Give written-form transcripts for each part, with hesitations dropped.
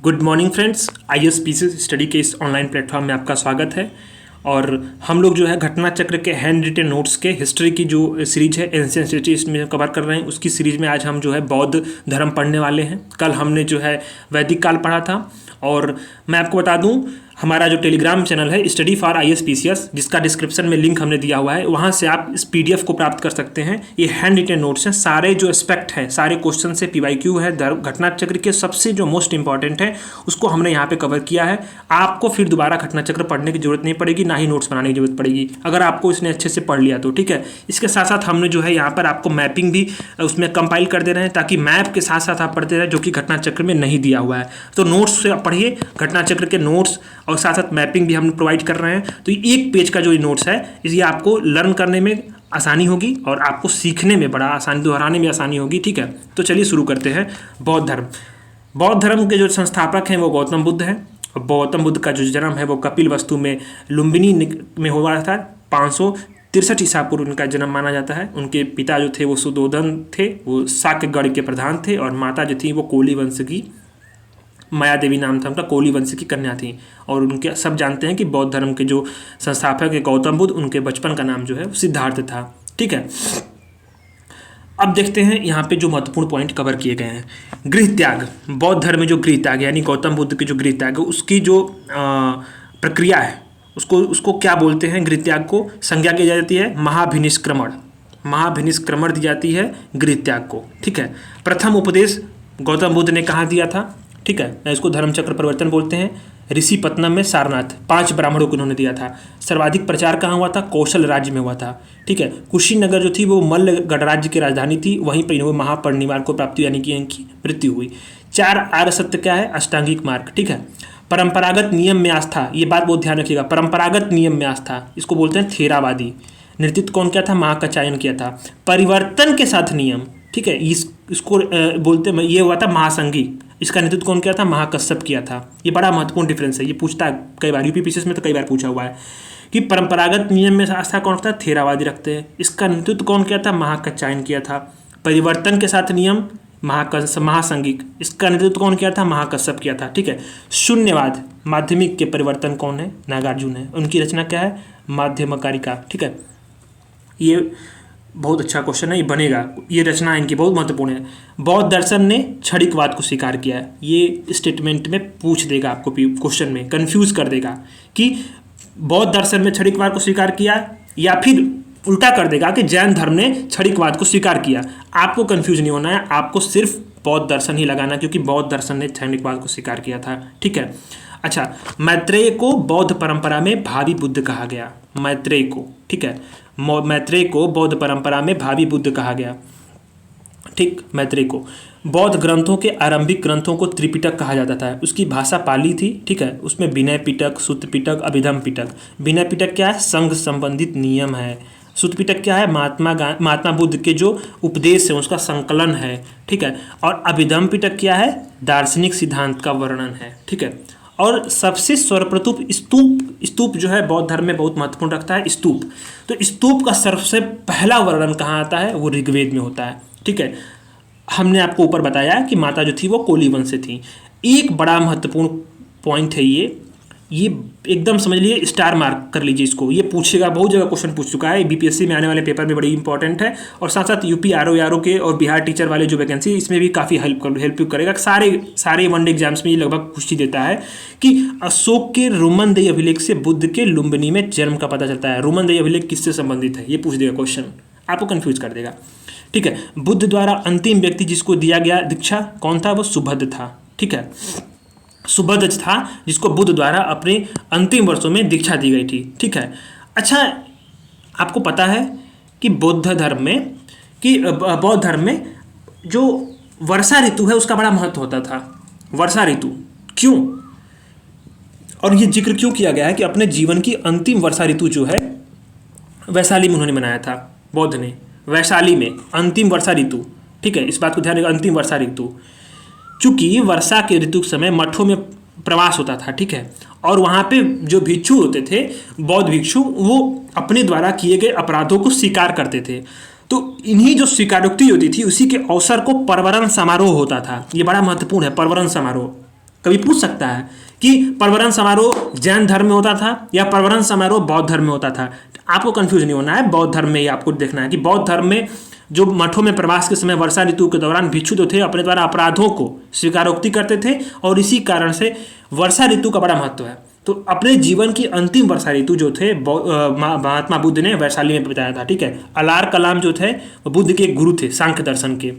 Good morning friends, ISPC study के इस online platform में आपका स्वागत है। और हम लोग जो है घटना चक्र के हैंड रिटेन नोट्स के हिस्ट्री की जो सीरीज है एंशिएंट सिटी इसमें कवर कर रहे हैं। उसकी सीरीज में आज हम जो है बौद्ध धर्म पढ़ने वाले हैं। कल हमने जो है वैदिक काल पढ़ा था। और मैं आपको बता दूं, हमारा जो टेलीग्राम चैनल है स्टडी फॉर ISPCS, जिसका डिस्क्रिप्शन में लिंक हमने दिया हुआ है, वहाँ से आप इस PDF को प्राप्त कर सकते हैं। ये हैंड रिटेन नोट्स हैं, सारे जो एस्पेक्ट है, सारे क्वेश्चन से PYQ है, घटना चक्र के सबसे जो मोस्ट इंपॉर्टेंट है उसको हमने यहाँ पे कवर किया है। आपको फिर दोबारा घटना चक्र पढ़ने की जरूरत नहीं पड़ेगी, ना ही नोट्स बनाने की जरूरत पड़ेगी, अगर आपको इसने अच्छे से पढ़ लिया तो ठीक है। इसके साथ साथ हमने जो है यहाँ पर आपको मैपिंग भी उसमें कंपाइल कर दे रहे हैं, ताकि मैप के साथ साथ आप पढ़ते रहें, जो कि घटना चक्र में नहीं दिया हुआ है। तो नोट्स से आप पढ़िए, घटना चक्र के नोट्स और साथ साथ मैपिंग भी हम प्रोवाइड कर रहे हैं। तो एक पेज का जो नोट्स है, ये आपको लर्न करने में आसानी होगी और आपको सीखने में बड़ा आसानी, दोहराने में आसानी होगी। ठीक है, तो चलिए शुरू करते हैं। बौद्ध धर्म। बौद्ध धर्म के जो संस्थापक हैं वो गौतम बुद्ध हैं। और गौतम बुद्ध का जो जन्म है वो कपिलवस्तु में लुम्बिनी में हुआ था। 563 ईसा पूर्व उनका जन्म माना जाता है। उनके पिता जो थे वो सुदोधन थे, वो शाक्यगढ़ के प्रधान थे। और माता जो थी वो कोली वंश की माया देवी नाम था उनका, कोली वंश की कन्या थी। और उनके सब जानते हैं कि बौद्ध धर्म के जो संस्थापक है गौतम बुद्ध, उनके बचपन का नाम जो है सिद्धार्थ था। ठीक है, अब देखते हैं यहाँ पे जो महत्वपूर्ण पॉइंट कवर किए गए हैं। गृह त्याग। बौद्ध धर्म में जो गृह त्याग यानी गौतम बुद्ध के जो गृह त्याग है, उसकी जो प्रक्रिया है उसको क्या बोलते हैं? गृह त्याग को संज्ञा की जाती है महाभिनिष्क्रमण। महाभिनिष्क्रमण दी जाती है गृह त्याग को। ठीक है, प्रथम उपदेश गौतम बुद्ध ने कहाँ दिया था? ठीक है, इसको धर्मचक्र परिवर्तन बोलते हैं। ऋषिपत्नम में सारनाथ 5 ब्राह्मणों को उन्होंने दिया था। सर्वाधिक प्रचार कहाँ हुआ था? कौशल राज्य में हुआ था। ठीक है, कुशीनगर जो थी वो मल्ल गणराज्य की राजधानी थी, वहीं पर इन्होंने महापरिनिर्वाण को प्राप्ति यानी कि इनकी मृत्यु हुई। 4 आर्य सत्य क्या है? अष्टांगिक मार्ग। ठीक है, परंपरागत नियम में आस्था, ये बात बहुत ध्यान रखिएगा। परंपरागत नियम में आस्था, इसको बोलते हैं थेरावादी। नेतृत्व कौन किया था? महाकाचायन किया था। परिवर्तन के साथ नियम, ठीक है, इसको बोलते हैं, ये हुआ था महासंघी। इसका नेतृत्व कौन किया था? महाकश्यप किया था। ये बड़ा महत्वपूर्ण डिफरेंस है, ये पूछता है कई बार, UPPCS में तो कई बार पूछा हुआ है कि परंपरागत नियम में आस्था कौन रखता है? थेरावादी रखते हैं। इसका नेतृत्व कौन किया था? महाकाचायन किया था। परिवर्तन के साथ नियम महासंघिक, इसका नेतृत्व कौन किया था? महाकश्यप किया था। ठीक है, शून्यवाद माध्यमिक के परिवर्तन कौन है? नागार्जुन है। उनकी रचना क्या है? माध्यमकारिका। ठीक है, ये बहुत अच्छा क्वेश्चन है, ये बनेगा। ये रचना इनकी बहुत महत्वपूर्ण है। बौद्ध दर्शन ने क्षणिकवाद को स्वीकार किया है। ये स्टेटमेंट में पूछ देगा आपको, क्वेश्चन में कंफ्यूज कर देगा कि बौद्ध दर्शन में क्षणिकवाद को स्वीकार किया, या फिर उल्टा कर देगा कि जैन धर्म ने क्षणिकवाद को स्वीकार किया। आपको कंफ्यूज नहीं होना है, आपको सिर्फ बौद्ध दर्शन ही लगाना, क्योंकि बौद्ध दर्शन ने क्षणिकवाद को स्वीकार किया था। ठीक है, अच्छा, मैत्रेय को बौद्ध परंपरा में भावी बुद्ध कहा गया। मैत्रेय को, ठीक है, मैत्रेय को बौद्ध परंपरा में भावी बुद्ध कहा गया। ठीक, मैत्रेय को। बौद्ध ग्रंथों के आरंभिक ग्रंथों को त्रिपिटक कहा जाता था। उसकी भाषा पाली थी। ठीक है, उसमें विनय पिटक, सूत्र पिटक, अभिधम पिटक। विनय पिटक क्या है? संघ संबंधित नियम है। सूत्र पिटक क्या है? महात्मा बुद्ध के जो उपदेश है उसका संकलन है। ठीक है, और अभिधम पिटक क्या है? दार्शनिक सिद्धांत का वर्णन है। ठीक है, और सबसे सर्वप्रथम स्तूप जो है बौद्ध धर्म में बहुत महत्वपूर्ण रखता है। स्तूप, तो स्तूप का सबसे पहला वर्णन कहाँ आता है? वो ऋग्वेद में होता है। ठीक है, हमने आपको ऊपर बताया कि माता जो थी वो कोली वंश से थी। एक बड़ा महत्वपूर्ण पॉइंट है ये एकदम समझ लीजिए, स्टार मार्क कर लीजिए इसको। ये पूछेगा, बहुत जगह क्वेश्चन पूछ चुका है, BPSC में आने वाले पेपर में बड़ी इंपॉर्टेंट है। और साथ साथ UP RO के और बिहार टीचर वाले जो वैकेंसी, इसमें भी काफ़ी हेल्प करेगा। सारे वनडे एग्जाम्स में ये लगभग पूछ ही देता है कि अशोक के रुमनदेही अभिलेख से बुद्ध के लुम्बिनी में जन्म का पता चलता है। रुमनदेही अभिलेख किससे संबंधित है? ये पूछ देगा क्वेश्चन, आपको कन्फ्यूज कर देगा। ठीक है, बुद्ध द्वारा अंतिम व्यक्ति जिसको दिया गया दीक्षा कौन था? वो सुभद्र था। ठीक है, सुभद्र था जिसको बुद्ध द्वारा अपने अंतिम वर्षों में दीक्षा दी गई थी। ठीक है, अच्छा, आपको पता है कि बौद्ध धर्म में जो वर्षा ऋतु है उसका बड़ा महत्व होता था। वर्षा ऋतु क्यों, और ये जिक्र क्यों किया गया है कि अपने जीवन की अंतिम वर्षा ऋतु जो है वैशाली में उन्होंने मनाया था। बौद्ध ने वैशाली में अंतिम वर्षा ऋतु, ठीक है, इस बात को ध्यान रखिएगा, अंतिम वर्षा ऋतु। चूंकि वर्षा के ऋतु के समय मठों में प्रवास होता था। ठीक है, और वहाँ पे जो भिक्षु होते थे, बौद्ध भिक्षु, वो अपने द्वारा किए गए अपराधों को स्वीकार करते थे। तो इन्हीं जो स्वीकारोक्ति होती थी, उसी के अवसर को परवरण समारोह होता था। ये बड़ा महत्वपूर्ण है, परवरण समारोह। कभी पूछ सकता है कि प्रवरण समारोह जैन धर्म में होता था या प्रवरण समारोह बौद्ध धर्म में होता था। आपको कंफ्यूज नहीं होना है, बौद्ध धर्म में ही आपको देखना है कि बौद्ध धर्म में जो मठों में प्रवास के समय वर्षा ऋतु के दौरान भिक्षु जो थे अपने द्वारा अपराधों को स्वीकारोक्ति करते थे और इसी कारण से वर्षा ऋतु का बड़ा महत्व है। तो अपने जीवन की अंतिम वर्षा ऋतु जो थे महात्मा बुद्ध ने वैशाली में बिताया था। ठीक है, अलार कलाम जो थे वो बुद्ध के गुरु थे सांख्य दर्शन के।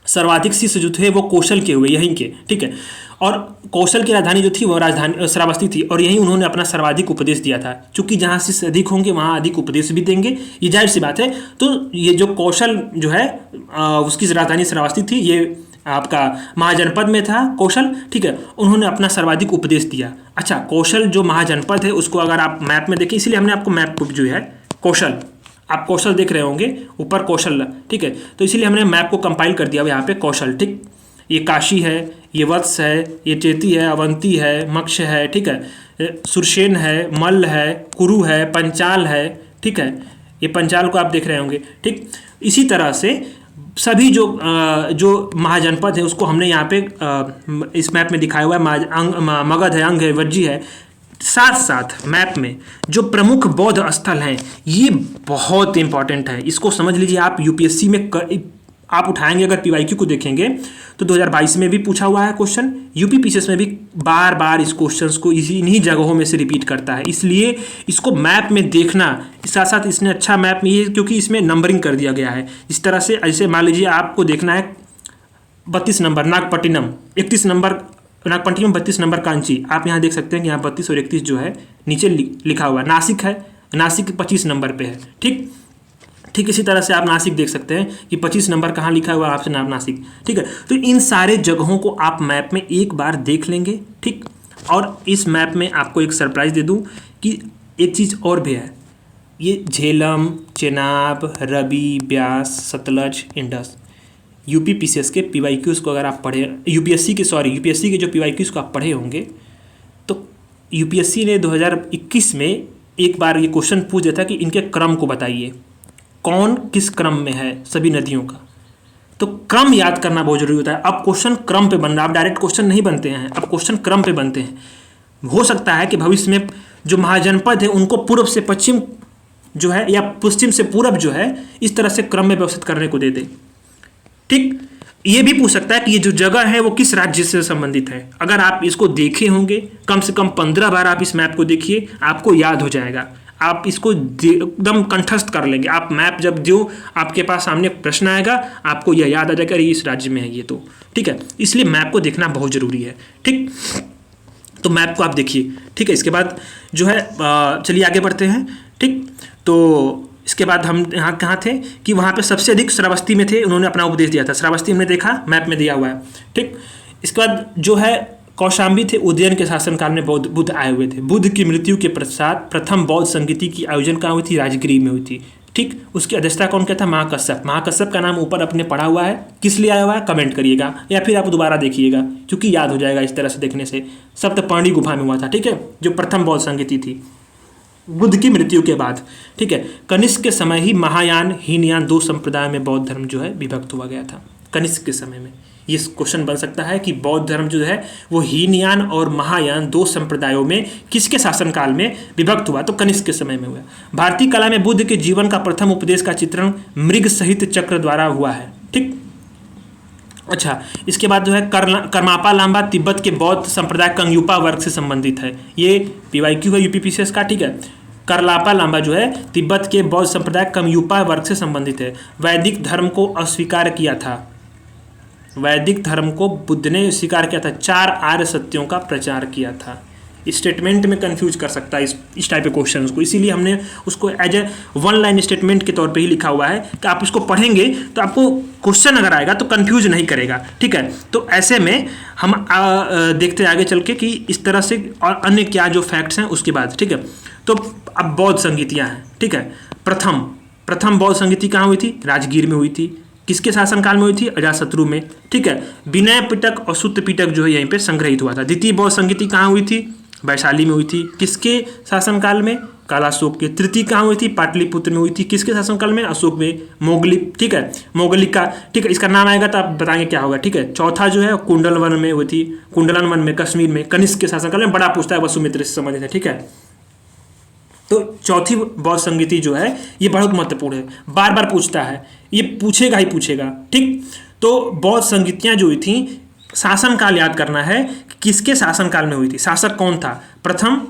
सर्वाधिक शिष्य जो थे वो कौशल के हुए, यहीं के। ठीक है, और कौशल की राजधानी जो थी वो राजधानी श्रावस्ती थी और यहीं उन्होंने अपना सर्वाधिक उपदेश दिया था। क्योंकि जहाँ शिष्य अधिक होंगे वहाँ अधिक उपदेश भी देंगे, ये जाहिर सी बात है। तो ये जो कौशल जो है उसकी राजधानी श्रावस्ती थी, ये आपका महाजनपद में था कौशल। ठीक है, उन्होंने अपना सर्वाधिक उपदेश दिया। अच्छा, कौशल जो महाजनपद है उसको अगर आप मैप में देखें, इसलिए हमने आपको मैप जो है कौशल, आप कौशल देख रहे होंगे ऊपर कौशल। ठीक है, तो इसीलिए हमने मैप को कंपाइल कर दिया यहाँ पे कौशल। ठीक, ये काशी है, ये वत्स है, ये चेती है, अवंती है, मक्ष है। ठीक है, सुरसेन है, मल्ल है, कुरु है, पंचाल है। ठीक है, ये पंचाल को आप देख रहे होंगे। ठीक, इसी तरह से सभी जो महाजनपद है उसको हमने यहाँ पे इस मैप में दिखाया हुआ है। मगध है, अंग है, वज्जी है। साथ साथ मैप में जो प्रमुख बौद्ध स्थल हैं ये बहुत इंपॉर्टेंट है, इसको समझ लीजिए आप। यूपीएससी में आप उठाएंगे, अगर पीवाईक्यू को देखेंगे तो 2022 में भी पूछा हुआ है क्वेश्चन, यूपी पीसीएस में भी बार बार इस क्वेश्चंस को इन्हीं जगहों में से रिपीट करता है। इसलिए इसको मैप में देखना, साथ साथ इसने अच्छा मैप में ये क्योंकि इसमें नंबरिंग कर दिया गया है इस तरह से। ऐसे मान लीजिए आपको देखना है 32 number Nagapattinam, 31 number Nagapattinam, 32 number Kanchi. आप यहाँ देख सकते हैं कि यहाँ 32 और 31 जो है नीचे लिखा हुआ है। नासिक है, नासिक 25 नंबर पे है। ठीक इसी तरह से आप नासिक देख सकते हैं कि 25 नंबर कहाँ लिखा हुआ है आपसे नासिक। ठीक है, तो इन सारे जगहों को आप मैप में एक बार देख लेंगे। ठीक, और इस मैप में आपको एक सरप्राइज दे दूं कि एक चीज़ और भी है, ये Jhelum, Chenab, Ravi, Beas, Sutlej, Indus, UP PCS के पीवाईक्यूज़ को अगर आप पढ़े, यूपीएससी के जो पीवाईक्यूज़ को आप पढ़े होंगे तो यूपीएससी ने 2021 में एक बार ये क्वेश्चन पूछ दिया था कि इनके क्रम को बताइए, कौन किस क्रम में है सभी नदियों का। तो क्रम याद करना बहुत जरूरी होता है। अब क्वेश्चन क्रम पे बन रहा है, अब डायरेक्ट क्वेश्चन नहीं बनते हैं, अब क्वेश्चन क्रम पे बनते हैं। हो सकता है कि भविष्य में जो महाजनपद है उनको पूर्व से पश्चिम जो है या पश्चिम से पूरब जो है इस तरह से क्रम में व्यवस्थित करने को दे दे। ठीक, ये भी पूछ सकता है कि ये जो जगह है वो किस राज्य से संबंधित है। अगर आप इसको देखे होंगे कम से कम 15 बार आप इस मैप को देखिए, आपको याद हो जाएगा, आप इसको एकदम कंठस्थ कर लेंगे। आप मैप जब जो आपके पास सामने प्रश्न आएगा आपको यह याद आ जाएगा अरे इस राज्य में है ये। तो ठीक है, इसलिए मैप को देखना बहुत ज़रूरी है। ठीक, तो मैप को आप देखिए। ठीक है, इसके बाद जो है चलिए आगे बढ़ते हैं। ठीक, तो इसके बाद हम यहाँ कहाँ थे कि वहाँ पे सबसे अधिक श्रावस्ती में थे, उन्होंने अपना उपदेश दिया था। श्रावस्ती हमने देखा, मैप में दिया हुआ है। ठीक, इसके बाद जो है कौशाम्बी थे, उदयन के शासनकाल में बुद्ध आए हुए थे। बुद्ध की मृत्यु के पश्चात प्रथम बौद्ध संगीति की आयोजन कहाँ हुई थी? राजगिरी में हुई थी। ठीक, उसकी अध्यक्षता कौन किया था? महाकश्यप। महाकश्यप का नाम ऊपर अपने पढ़ा हुआ है, किस लिए आया हुआ है कमेंट करिएगा या फिर आप दोबारा देखिएगा क्योंकि याद हो जाएगा इस तरह से देखने से। सप्तपर्णी गुफा में हुआ था। ठीक है, जो प्रथम बौद्ध संगीति थी बुद्ध की मृत्यु के बाद। ठीक है, कनिष्क के समय ही महायान हीनयान दो संप्रदाय में बौद्ध धर्म जो है विभक्त हुआ गया था। कनिष्क के समय में ये क्वेश्चन बन सकता है कि बौद्ध धर्म जो है वो हीनयान और महायान दो संप्रदायों में किसके शासनकाल में विभक्त हुआ? तो कनिष्क के समय में हुआ। भारतीय कला में बुद्ध के जीवन का प्रथम उपदेश का चित्रण मृग सहित चक्र द्वारा हुआ है। ठीक, अच्छा, इसके बाद जो है करमापा लांबा तिब्बत के बौद्ध संप्रदाय कंग्युपा वर्ग से संबंधित है। ये पीवाईक्यू है यूपीपीसीएस का। ठीक है, करलापा लांबा जो है तिब्बत के बौद्ध संप्रदाय कंग्युपा वर्ग से संबंधित है। वैदिक धर्म को अस्वीकार किया था। वैदिक धर्म को बुद्ध ने स्वीकार किया था। 4 आर्य सत्यों का प्रचार किया था। स्टेटमेंट में कंफ्यूज कर सकता है इस टाइप के क्वेश्चंस को, इसीलिए हमने उसको as a one line statement के तौर पे ही लिखा हुआ है कि आप इसको पढ़ेंगे तो आपको क्वेश्चन अगर आएगा तो कंफ्यूज नहीं करेगा। ठीक है, तो ऐसे में हम देखते आगे चल के कि इस तरह से और अन्य क्या जो फैक्ट्स हैं उसके बाद। ठीक है, तो अब बौद्ध संगीतियाँ हैं। ठीक है, प्रथम बौद्ध संगीति कहाँ हुई थी? राजगीर में हुई थी। किसके शासनकाल में हुई थी? अजातशत्रु में। ठीक है, विनय पिटक और सूत्र पिटक जो है यहीं पे संग्रहित हुआ था। द्वितीय बौद्ध संगीति कहाँ हुई थी? वैशाली में हुई थी। किसके शासनकाल में? कालाशोक की। तृतीय कहाँ हुई थी? पाटलिपुत्र में हुई थी। किसके शासनकाल में? अशोक में। मोगली, ठीक है, मोगली का, ठीक है, इसका नाम आएगा तो आप बताएंगे क्या होगा, ठीक है। चौथा जो है कुंडलवन में हुई थी, कुंडलन वन में, कश्मीर में, कनिष्क के शासनकाल में। बड़ा पूछता है, वसुमित्र से संबंधित है, ठीक है। तो चौथी बौद्ध संगीति जो है ये बहुत महत्वपूर्ण है, बार बार पूछता है, ये पूछेगा ही पूछेगा, ठीक। तो बौद्ध संगीतियाँ जो हुई थी, शासनकाल याद करना है कि किसके शासनकाल में हुई थी, शासक कौन था। प्रथम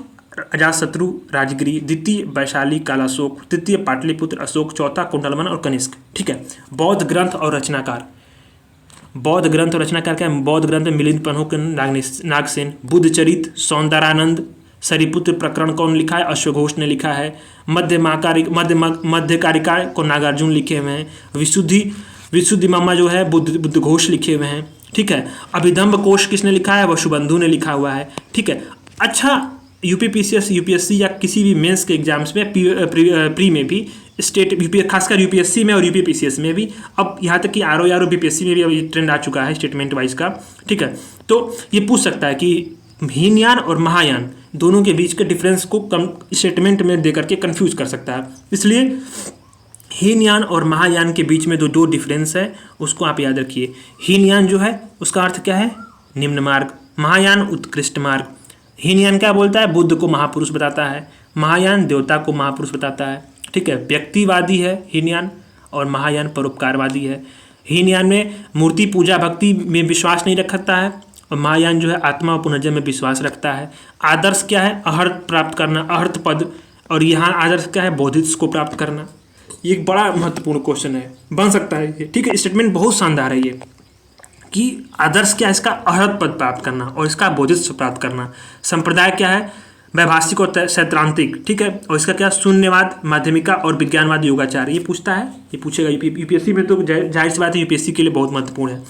अजातशत्रु राजगिरी, द्वितीय वैशाली कालाशोक, तृतीय पाटलिपुत्र अशोक, चौथा कुंडलवन और कनिष्क, ठीक है। बौद्ध ग्रंथ और रचनाकार, बौद्ध ग्रंथ और रचनाकार क्या है? बौद्ध ग्रंथ में मिलिंद पन्होकर, नागसेन। बुद्ध चरित, सौंदरानंद। सरिपुत्र प्रकरण कौन लिखा है? अश्वघोष ने लिखा है। मध्यकारिका को नागार्जुन लिखे हुए हैं। विशुद्धि मम्मा जो है बुद्ध घोष लिखे हुए हैं, ठीक है। अभिधम्ब कोश किसने लिखा है? वसुबंधु ने लिखा हुआ है, ठीक है। अच्छा, यूपीपीसीएस, यूपीएससी या किसी भी मेंस के एग्जाम्स में, प्री में भी, स्टेट खासकर यूपीएससी में और यूपीपीसीएस में भी, अब यहाँ तक कि आर बीपीएससी में भी अब ये ट्रेंड आ चुका है स्टेटमेंट वाइज का, ठीक है। तो ये पूछ सकता है कि हीनयान और महायान दोनों के बीच के डिफरेंस को कम स्टेटमेंट में दे करके कंफ्यूज कर सकता है। इसलिए हीनयान और महायान के बीच में जो दो डिफरेंस है उसको आप याद रखिए। हीनयान जो है उसका अर्थ क्या है? निम्न मार्ग। महायान उत्कृष्ट मार्ग। हीनयान क्या बोलता है? बुद्ध को महापुरुष बताता है। महायान देवता को महापुरुष बताता है, ठीक है। व्यक्तिवादी है हीनयान और महायान परोपकारवादी है। हीनयान में मूर्ति पूजा भक्ति में विश्वास नहीं रखता है और महायान जो है आत्मा और पुनर्जन्म में विश्वास रखता है। आदर्श क्या है? अर्हत प्राप्त करना, अर्हत पद। और यहाँ आदर्श क्या है? बोधित्व को प्राप्त करना। ये एक बड़ा महत्वपूर्ण क्वेश्चन है, बन सकता है ये, ठीक है। स्टेटमेंट बहुत शानदार है ये कि आदर्श क्या है? इसका अर्हत पद प्राप्त करना और इसका बोधित्व प्राप्त करना। संप्रदाय क्या है? वैभाषिक और सैद्धांतिक, ठीक है। और इसका क्या? शून्यवाद, माध्यमिका और विज्ञानवाद योगाचार। ये पूछता है, ये पूछेगा यूपीएससी में, तो जाहिर सी बात है यूपीएससी के लिए बहुत महत्वपूर्ण है।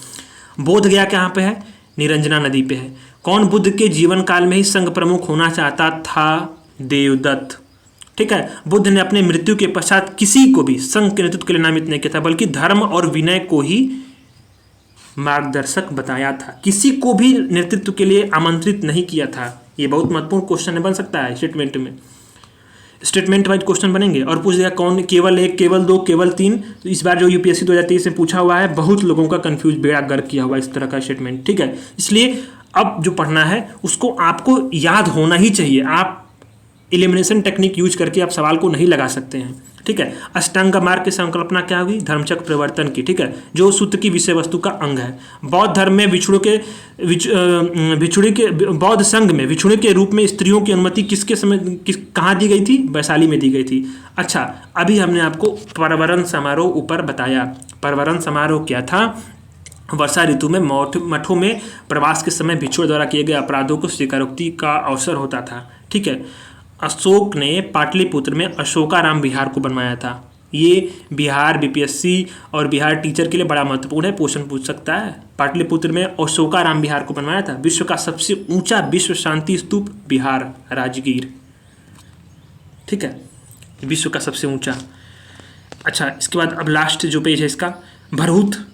बोध गया कहाँ पे है? निरंजना नदी पे है। कौन बुद्ध के जीवन काल में ही संघ प्रमुख होना चाहता था? देवदत्त, ठीक है। बुद्ध ने अपने मृत्यु के पश्चात किसी को भी संघ के नेतृत्व के लिए नामित नहीं किया था, बल्कि धर्म और विनय को ही मार्गदर्शक बताया था। किसी को भी नेतृत्व के लिए आमंत्रित नहीं किया था। ये बहुत महत्वपूर्ण क्वेश्चन बन सकता है स्टेटमेंट में। स्टेटमेंट वाइज क्वेश्चन बनेंगे और पूछ देगा कौन केवल एक, केवल दो, केवल तीन। तो इस बार जो यूपीएससी 2023 में पूछा हुआ है, बहुत लोगों का कंफ्यूज बेड़ा गर्क किया हुआ इस तरह का स्टेटमेंट, ठीक है। इसलिए अब जो पढ़ना है उसको आपको याद होना ही चाहिए। आप एलिमिनेशन टेक्निक यूज करके आप सवाल को नहीं लगा सकते हैं, ठीक है। अष्टांग मार्ग की संकल्पना क्या होगी? धर्मचक्र परिवर्तन की, ठीक है, जो सूत्र की विषय बस्तु का अंग है। बौद्ध धर्म में बौद्ध संघ में विछुड़े के रूप में स्त्रियों की अनुमति किसके समय कहाँ दी गई थी? वैशाली में दी गई थी। अच्छा, अभी हमने आपको परवरण समारोह ऊपर बताया। परवरण समारोह क्या था? वर्षा ऋतु में मठों में प्रवास के समय भिक्षुओं द्वारा किए गए अपराधों को स्वीकारोक्ति का अवसर होता था, ठीक है। अशोक ने पाटलिपुत्र में अशोकाराम विहार को बनवाया था। ये बिहार बीपीएससी और बिहार टीचर के लिए बड़ा महत्वपूर्ण है, क्वेश्चन पूछ सकता है। पाटलिपुत्र में अशोकाराम विहार को बनवाया था। विश्व का सबसे ऊंचा विश्व शांति स्तूप बिहार राजगीर, ठीक है, विश्व का सबसे ऊंचा। अच्छा, इसके बाद अब लास्ट जो पेज है इसका, भरहुत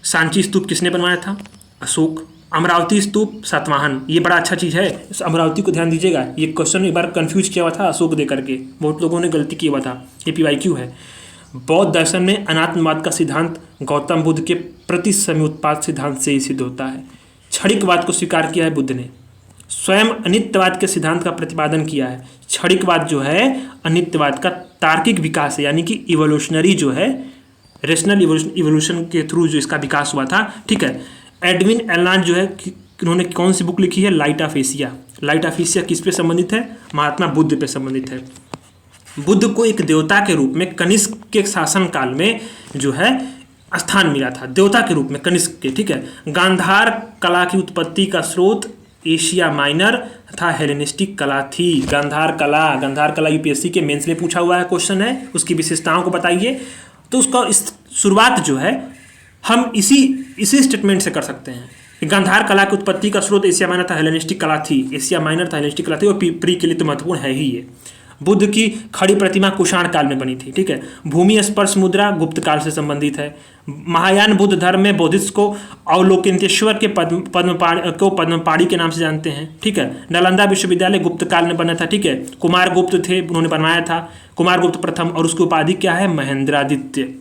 सांची स्तूप किसने बनवाया था? अशोक। अमरावती स्तूप सातवाहन, ये बड़ा अच्छा चीज़ है, इस अमरावती को ध्यान दीजिएगा। ये क्वेश्चन एक बार कंफ्यूज किया हुआ था अशोक दे करके, बहुत लोगों ने गलती किया हुआ था। ये PYQ है। बौद्ध दर्शन में अनात्मवाद का सिद्धांत गौतम बुद्ध के प्रति समुत्पाद सिद्धांत से ही सिद्ध होता है। क्षणिकवाद को स्वीकार किया है बुद्ध ने। स्वयं अनित्यवाद के सिद्धांत का प्रतिपादन किया है। क्षणिकवाद जो है अनित्यवाद का तार्किक विकास है, यानी कि इवोल्यूशनरी जो है, रेशनल इवोल्यूशन के थ्रू जो इसका विकास हुआ था, ठीक है। एडविन एलान जो है, उन्होंने कौन सी बुक लिखी है? Light of Asia. Light of Asia किस पे संबंधित है? महात्मा बुद्ध पे संबंधित है। बुद्ध को एक देवता के रूप में कनिष्क के शासन काल में जो है स्थान मिला था, देवता के रूप में कनिष्क के, ठीक है। गांधार कला की उत्पत्ति का स्रोत एशिया माइनर तथा हेलेनिस्टिक कला थी। गांधार कला यूपीएससी के मेंस में पूछा हुआ है, क्वेश्चन है, उसकी विशेषताओं को बताइए। तो उसका शुरुआत जो है हम इसी स्टेटमेंट से कर सकते हैं। गांधार कला की उत्पत्ति का स्रोत एशिया माइनर था, हेलेनिस्टिक कला थी। एशिया माइनर था, हेलेनिस्टिक कला थी, और प्री के लिए तो महत्वपूर्ण है ही ये। बुद्ध की खड़ी प्रतिमा कुषाण काल में बनी थी, ठीक है। भूमि स्पर्श मुद्रा गुप्त काल से संबंधित है। महायान बुद्ध धर्म में बोधिसत्व को अवलोकनेश्वर के पद्मपाणि के नाम से जानते हैं, ठीक है। नालंदा विश्वविद्यालय गुप्त काल में बना था, ठीक है। कुमार गुप्त थे, उन्होंने बनवाया था, कुमार गुप्त प्रथम, और उसकी उपाधि क्या है? महेंद्रादित्य।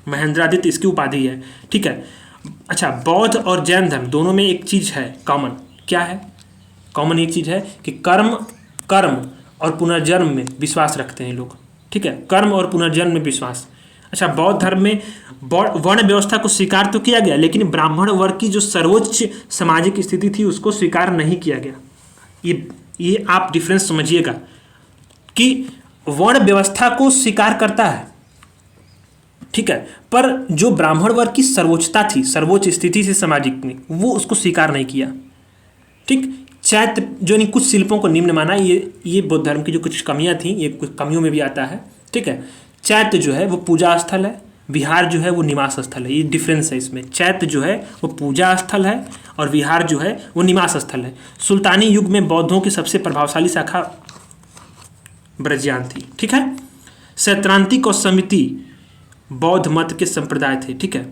महेंद्रादित्य इसकी उपाधि है, ठीक है। अच्छा, बौद्ध और जैन धर्म दोनों में एक चीज है कॉमन, क्या है कॉमन? एक चीज है कि कर्म और पुनर्जन्म में विश्वास रखते हैं लोग, ठीक है। कर्म और पुनर्जन्म में विश्वास। अच्छा, बौद्ध धर्म में वर्ण व्यवस्था को स्वीकार तो किया गया, लेकिन ब्राह्मण वर्ग की जो सर्वोच्च सामाजिक स्थिति थी उसको स्वीकार नहीं किया गया। ये आप डिफरेंस समझिएगा कि वर्ण व्यवस्था को स्वीकार करता है, ठीक है, पर जो ब्राह्मण वर्ग की सर्वोच्चता थी, सर्वोच्च स्थिति से सामाजिक में, वो उसको स्वीकार नहीं किया, ठीक। चैत्य जो नहीं, कुछ शिल्पों को निम्न माना, ये बौद्ध धर्म की जो कुछ कमियां थी, ये कुछ कमियों में भी आता है, ठीक है। चैत्य जो है वो पूजा स्थल है, विहार जो है वो निवास स्थल है, ये डिफरेंस है इसमें। चैत्य जो है वो पूजा स्थल है और विहार जो है वो निवास स्थल है। सुल्तानी युग में बौद्धों की सबसे प्रभावशाली शाखा ब्रजयान थी, ठीक है। सैद्धांतिक और समिति बौद्ध मत के संप्रदाय थे, ठीक है।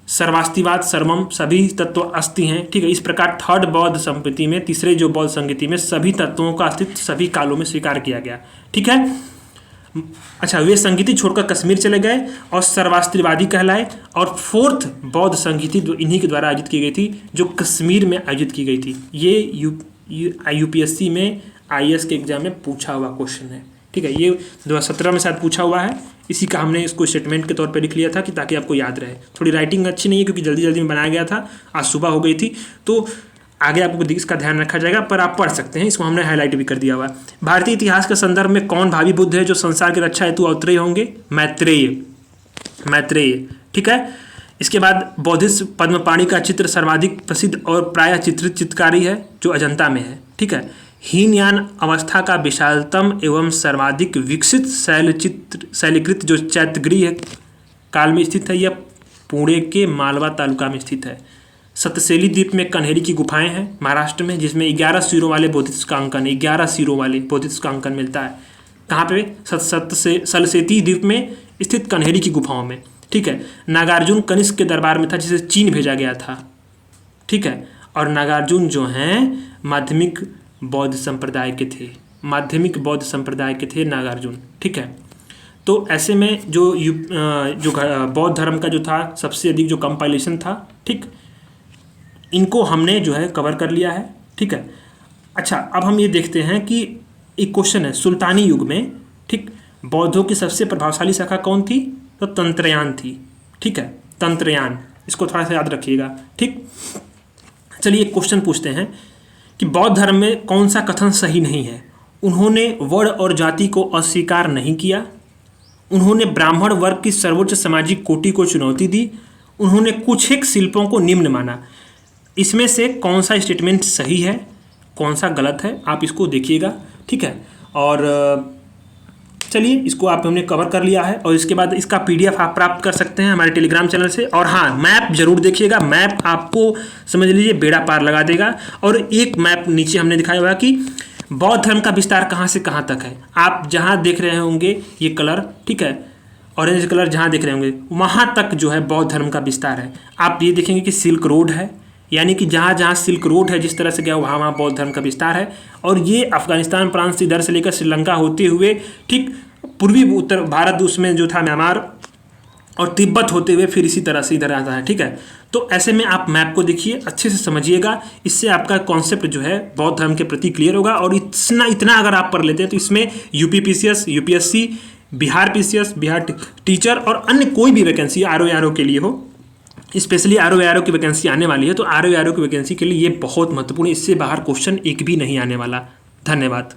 सर्वास्तिवाद, सर्वम, सभी तत्व अस्थि हैं, ठीक है। इस प्रकार थर्ड बौद्ध संस्कृति में, तीसरे जो बौद्ध संस्कृति में सभी तत्वों का अस्तित्व सभी कालों में स्वीकार किया गया, ठीक है। अच्छा, वे संगीति छोड़कर कश्मीर चले गए और सर्वास्तिवादी कहलाए। और फोर्थ बौद्ध संगीति जो इन्हीं के द्वारा आयोजित की गई थी, जो कश्मीर में आयोजित की गई थी। ये यूपीएससी में आईएएस के एग्जाम में पूछा हुआ क्वेश्चन है, ठीक है। ये 2017 में शायद पूछा हुआ है, इसी का हमने इसको स्टेटमेंट के तौर पे लिख लिया था कि ताकि आपको याद रहे। थोड़ी राइटिंग अच्छी नहीं है क्योंकि जल्दी जल्दी में बनाया गया था, आज सुबह हो गई थी, तो आगे आपको इसका ध्यान रखा जाएगा, पर आप पढ़ सकते हैं, इसको हमने हाईलाइट भी कर दिया हुआ। भारतीय इतिहास के संदर्भ में कौन भावी बुद्ध है जो संसार की रक्षा हेतु अवतरे होंगे? मैत्रेय, ठीक है। इसके बाद बौद्धिस्ट पद्मपाणि का चित्र सर्वाधिक प्रसिद्ध और प्रायः चित्रित चित्रकारी है जो अजंता में है, ठीक है। हीनयान अवस्था का विशालतम एवं सर्वाधिक विकसित शैलीकृत जो चैत्यगृह काल में स्थित है, यह पुणे के मालवा तालुका में स्थित है। सतशैली द्वीप में कन्हेरी की गुफाएं हैं महाराष्ट्र में, जिसमें 11 सिरों वाले बोधिसत्व का अंकन, 11 सिरों वाले बोधिसत्व का अंकन मिलता है। कहाँ पे? सलसेती द्वीप में स्थित कन्हेरी की गुफाओं में, ठीक है। नागार्जुन कनिष्क के दरबार में था जिसे चीन भेजा गया था, ठीक है। और नागार्जुन जो हैं माध्यमिक बौद्ध संप्रदाय के थे, माध्यमिक बौद्ध संप्रदाय के थे नागार्जुन, ठीक है। तो ऐसे में जो बौद्ध धर्म का जो था सबसे अधिक जो कंपाइलेशन था, ठीक, इनको हमने जो है कवर कर लिया है, ठीक है। अच्छा, अब हम ये देखते हैं कि एक क्वेश्चन है, सुल्तानी युग में, ठीक, बौद्धों की सबसे प्रभावशाली शाखा कौन थी? तो तंत्रयान थी, ठीक है, तंत्रयान, इसको थोड़ा सा याद रखिएगा, ठीक। चलिए एक क्वेश्चन पूछते हैं कि बौद्ध धर्म में कौन सा कथन सही नहीं है? उन्होंने वर्ण और जाति को अस्वीकार नहीं किया, उन्होंने ब्राह्मण वर्ग की सर्वोच्च सामाजिक कोटि को चुनौती दी, उन्होंने कुछ एक शिल्पों को निम्न माना। इसमें से कौन सा स्टेटमेंट सही है, कौन सा गलत है, आप इसको देखिएगा, ठीक है। और चलिए इसको हमने कवर कर लिया है, और इसके बाद इसका पीडीएफ आप प्राप्त कर सकते हैं हमारे टेलीग्राम चैनल से। और हाँ, मैप जरूर देखिएगा, मैप आपको समझ लीजिए बेड़ा पार लगा देगा। और एक मैप नीचे हमने दिखाया हुआ कि बौद्ध धर्म का विस्तार कहाँ से कहाँ तक है। आप जहाँ देख रहे होंगे ये कलर, ठीक है, ऑरेंज कलर जहाँ देख रहे होंगे वहाँ तक जो है बौद्ध धर्म का विस्तार है। आप ये देखेंगे कि सिल्क रोड है, यानी कि जहाँ जहाँ सिल्क रोड है जिस तरह से गया वहाँ वहाँ बौद्ध धर्म का विस्तार है। और ये अफगानिस्तान प्रांत से इधर से लेकर श्रीलंका होते हुए, ठीक, पूर्वी उत्तर भारत उसमें जो था म्यांमार और तिब्बत होते हुए फिर इसी तरह से इधर आता है, ठीक है। तो ऐसे में आप मैप को देखिए, अच्छे से समझिएगा, इससे आपका कॉन्सेप्ट जो है बौद्ध धर्म के प्रति क्लियर होगा। और इतना अगर आप पढ़ लेते हैं तो इसमें UP PCS, UPSC, Bihar PCS, Bihar teacher और अन्य कोई भी वैकेंसी आरओ के लिए हो, स्पेशली आरओ की वैकेंसी आने वाली है, तो आरओ की वैकेंसी के लिए ये बहुत महत्वपूर्ण है। इससे बाहर क्वेश्चन एक भी नहीं आने वाला। धन्यवाद।